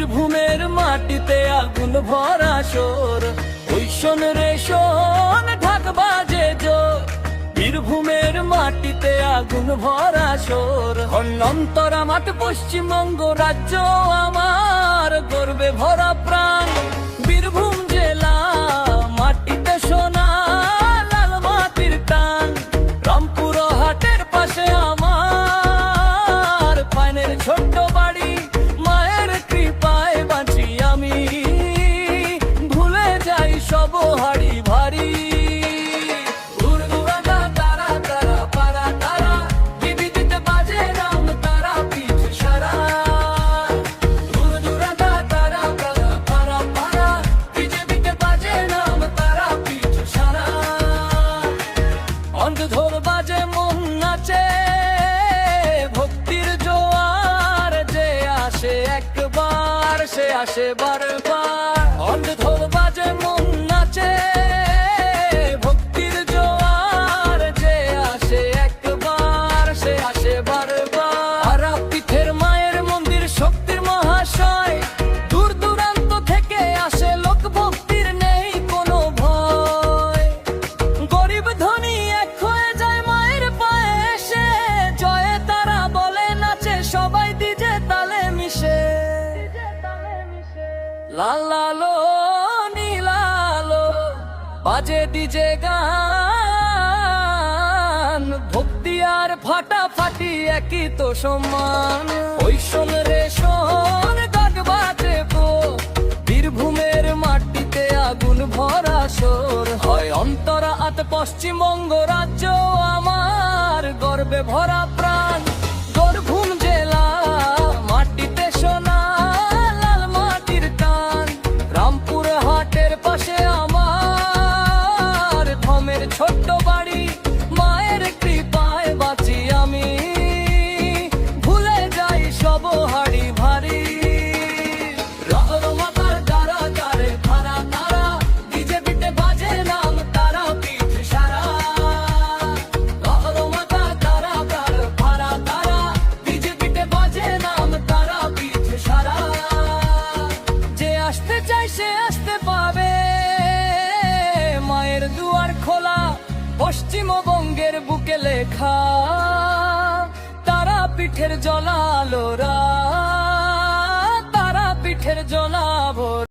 বীরভূমের মাটিতে আগুন ভরা সোর, ওই শোন রে শোন ঢাক বাজে জোর। বীরভূমের মাটিতে আগুন ভরা সোর, অন্তরা মাঠ পশ্চিমবঙ্গ রাজ্য আমার, গর্বে ভরা প্রাণ বীরভূম জেলা। মাটিতে সোনা লাল মাটির টান, রামপুর হাটের পাশে আমার পানের ছোট্ট বাড়ি। মায়ের কৃপায় বাঁচি আমি, ভুলে যাই সব হাড়ি ভারী। ধর বাজে মন নাচে, ভক্তির জোয়ার যে আসে একবার সে আসে বারবার। অন্ধধর বাজে মন নাচে, ভক্তির জোয়ার যে আসে একবার সে আসে বারবার। তারাপীঠের মায়ের মন্দির শক্তির মহাশয়, দূর দূরান্ত থেকে আসে লোক ভক্তির নেই কোনো ভয়। গরিব ধনী সবাই ডিজে তালে মিশে, লালালো নীলালো বাজে ডিজে গান। ভক্তি আর ফাটাফাটি একই তো সম্মান। ওই শোন রে শোন ঢাক বাজে বীরভূমের মাটিতে আগুন ভরা সোর, হয় অন্তরা আত পশ্চিমবঙ্গ রাজ্য আমার, গর্বে ভরা প্রাণ বীরভূম জেলা। মাটিতে সোনা লাল মাটির টান, রামপুর হাটের পাশে আমার ধমের ছোট্ট বাড়ি। মায়ের কৃপায় বাঁচি আমি, ভুলে যাই সব হাড়ি ভারী। মাতার দ্বারা তারে ভাড়া তারা, ডিজে বিটে বাজে নাম তারা পিঠ সারা। মাতা তারা ভাড়া তারা, ডিজে বিটে বাজে নাম তারা পিঠ সারা। যে আসতে চাই সে আসতে পাবে, মায়ের দুয়ার খোলা পশ্চিমবঙ্গের বুকে লেখা। তারা পিঠের জ্বলালোরা, তারা পিঠের জ্বলা